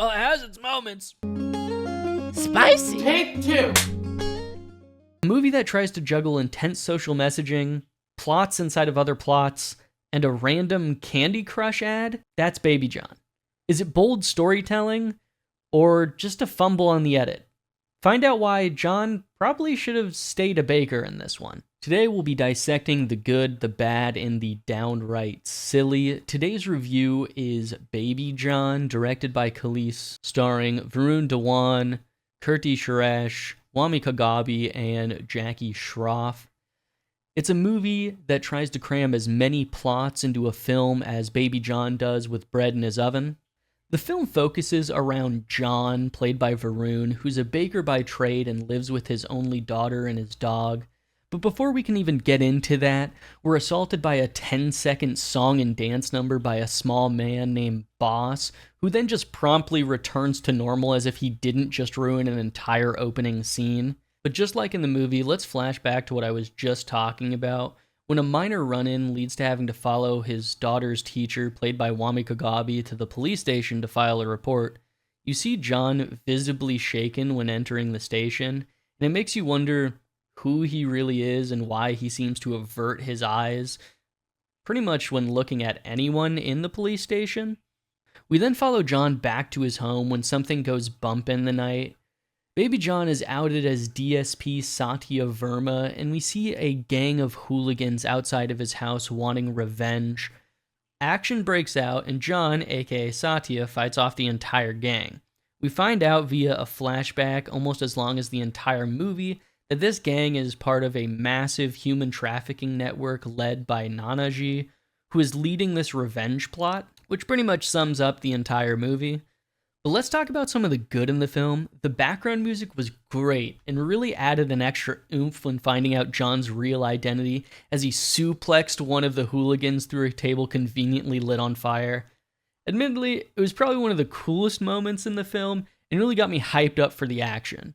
Well, it has its moments. Spicy. Take two. A movie that tries to juggle intense social messaging, plots inside of other plots, and a random Candy Crush ad, that's Baby John. Is it bold storytelling, or just a fumble on the edit? Find out why John probably should have stayed a baker in this one. Today we'll be dissecting the good, the bad, and the downright silly. Today's review is Baby John, directed by Kalees, starring Varun Dhawan, Kirti Suresh, Wami Kagabi, and Jackie Shroff. It's a movie that tries to cram as many plots into a film as Baby John does with bread in his oven. The film focuses around John, played by Varun, who's a baker by trade and lives with his only daughter and his dog. But before we can even get into that, we're assaulted by a 10-second song and dance number by a small man named Boss, who then just promptly returns to normal as if he didn't just ruin an entire opening scene. But just like in the movie, let's flash back to what I was just talking about. When a minor run-in leads to having to follow his daughter's teacher, played by Wami Kagabi, to the police station to file a report, you see John visibly shaken when entering the station, and it makes you wonder who he really is and why he seems to avert his eyes pretty much when looking at anyone in the police station. We then follow John back to his home when something goes bump in the night. Baby John is outed as DSP Satya Verma, and we see a gang of hooligans outside of his house wanting revenge. Action breaks out, and John, aka Satya, fights off the entire gang. We find out via a flashback, almost as long as the entire movie, that this gang is part of a massive human trafficking network led by Nanaji, who is leading this revenge plot, which pretty much sums up the entire movie. But let's talk about some of the good in the film. The background music was great and really added an extra oomph when finding out John's real identity as he suplexed one of the hooligans through a table conveniently lit on fire. Admittedly, it was probably one of the coolest moments in the film and really got me hyped up for the action.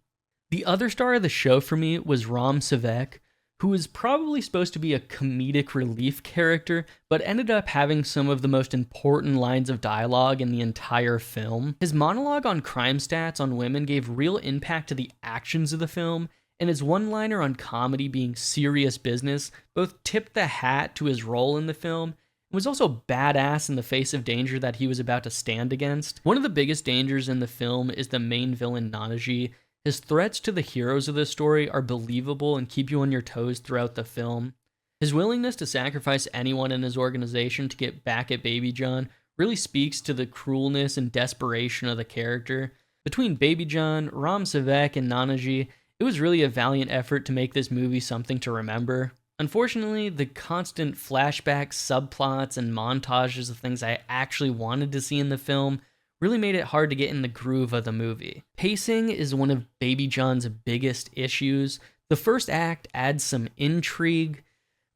The other star of the show for me was Ram Savek, who was probably supposed to be a comedic relief character, but ended up having some of the most important lines of dialogue in the entire film. His monologue on crime stats on women gave real impact to the actions of the film, and his one-liner on comedy being serious business both tipped the hat to his role in the film, and was also badass in the face of danger that he was about to stand against. One of the biggest dangers in the film is the main villain Nanaji. His threats to the heroes of the story are believable and keep you on your toes throughout the film. His willingness to sacrifice anyone in his organization to get back at Baby John really speaks to the cruelness and desperation of the character. Between Baby John, Ram Savek, and Nanaji, it was really a valiant effort to make this movie something to remember. Unfortunately, the constant flashbacks, subplots, and montages of things I actually wanted to see in the film really made it hard to get in the groove of the movie. Pacing is one of Baby John's biggest issues. The first act adds some intrigue,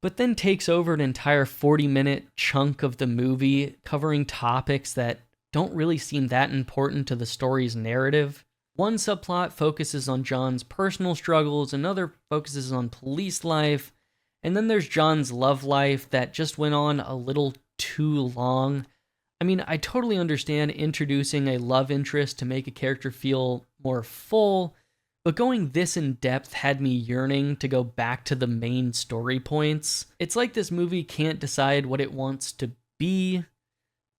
but then takes over an entire 40-minute chunk of the movie, covering topics that don't really seem that important to the story's narrative. One subplot focuses on John's personal struggles, another focuses on police life, and then there's John's love life that just went on a little too long. I mean, I totally understand introducing a love interest to make a character feel more full, but going this in depth had me yearning to go back to the main story points. It's like this movie can't decide what it wants to be: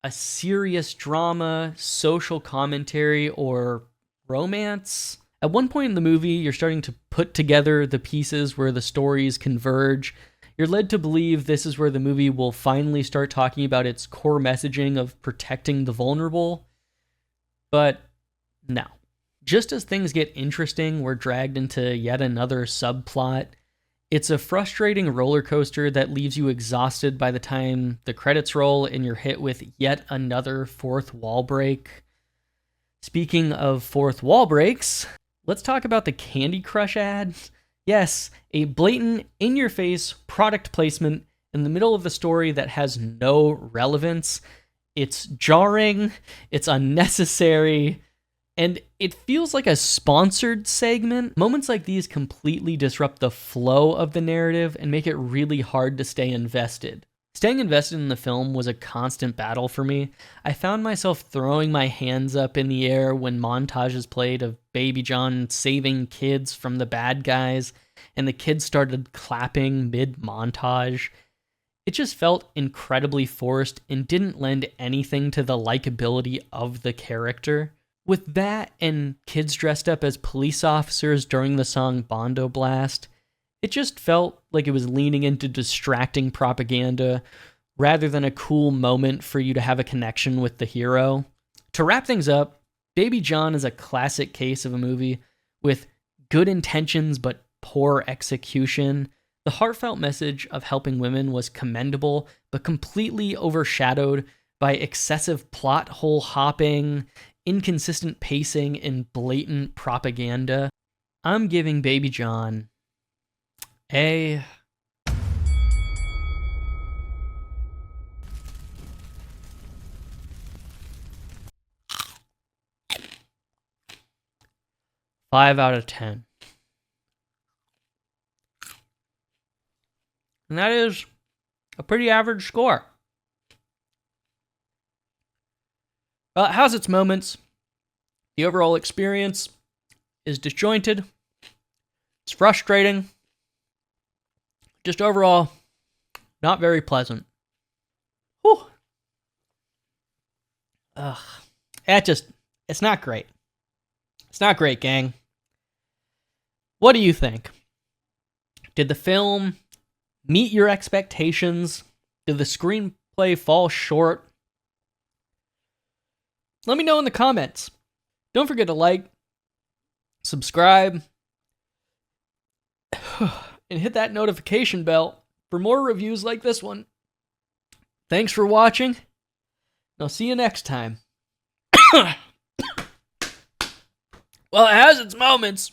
a serious drama, social commentary, or romance. At one point in the movie, you're starting to put together the pieces where the stories converge. You're led to believe this is where the movie will finally start talking about its core messaging of protecting the vulnerable. But no. Just as things get interesting, we're dragged into yet another subplot. It's a frustrating roller coaster that leaves you exhausted by the time the credits roll and you're hit with yet another fourth wall break. Speaking of fourth wall breaks, let's talk about the Candy Crush ad. Yes, a blatant, in-your-face product placement in the middle of the story that has no relevance. It's jarring, it's unnecessary, and it feels like a sponsored segment. Moments like these completely disrupt the flow of the narrative and make it really hard to stay invested. Staying invested in the film was a constant battle for me. I found myself throwing my hands up in the air when montages played of Baby John saving kids from the bad guys, and the kids started clapping mid-montage. It just felt incredibly forced and didn't lend anything to the likability of the character. With that and kids dressed up as police officers during the song Bondo Blast, it just felt like it was leaning into distracting propaganda rather than a cool moment for you to have a connection with the hero. To wrap things up, Baby John is a classic case of a movie with good intentions but poor execution. The heartfelt message of helping women was commendable, but completely overshadowed by excessive plot hole hopping, inconsistent pacing, and blatant propaganda. I'm giving Baby John a 5 out of 10. And that is a pretty average score. Well, it has its moments. The overall experience is disjointed. It's frustrating. Just overall, not very pleasant. Whew. It's not great. It's not great, gang. What do you think? Did the film meet your expectations? Did the screenplay fall short? Let me know in the comments. Don't forget to like, subscribe, and hit that notification bell for more reviews like this one. Thanks for watching, and I'll see you next time. Well, it has its moments.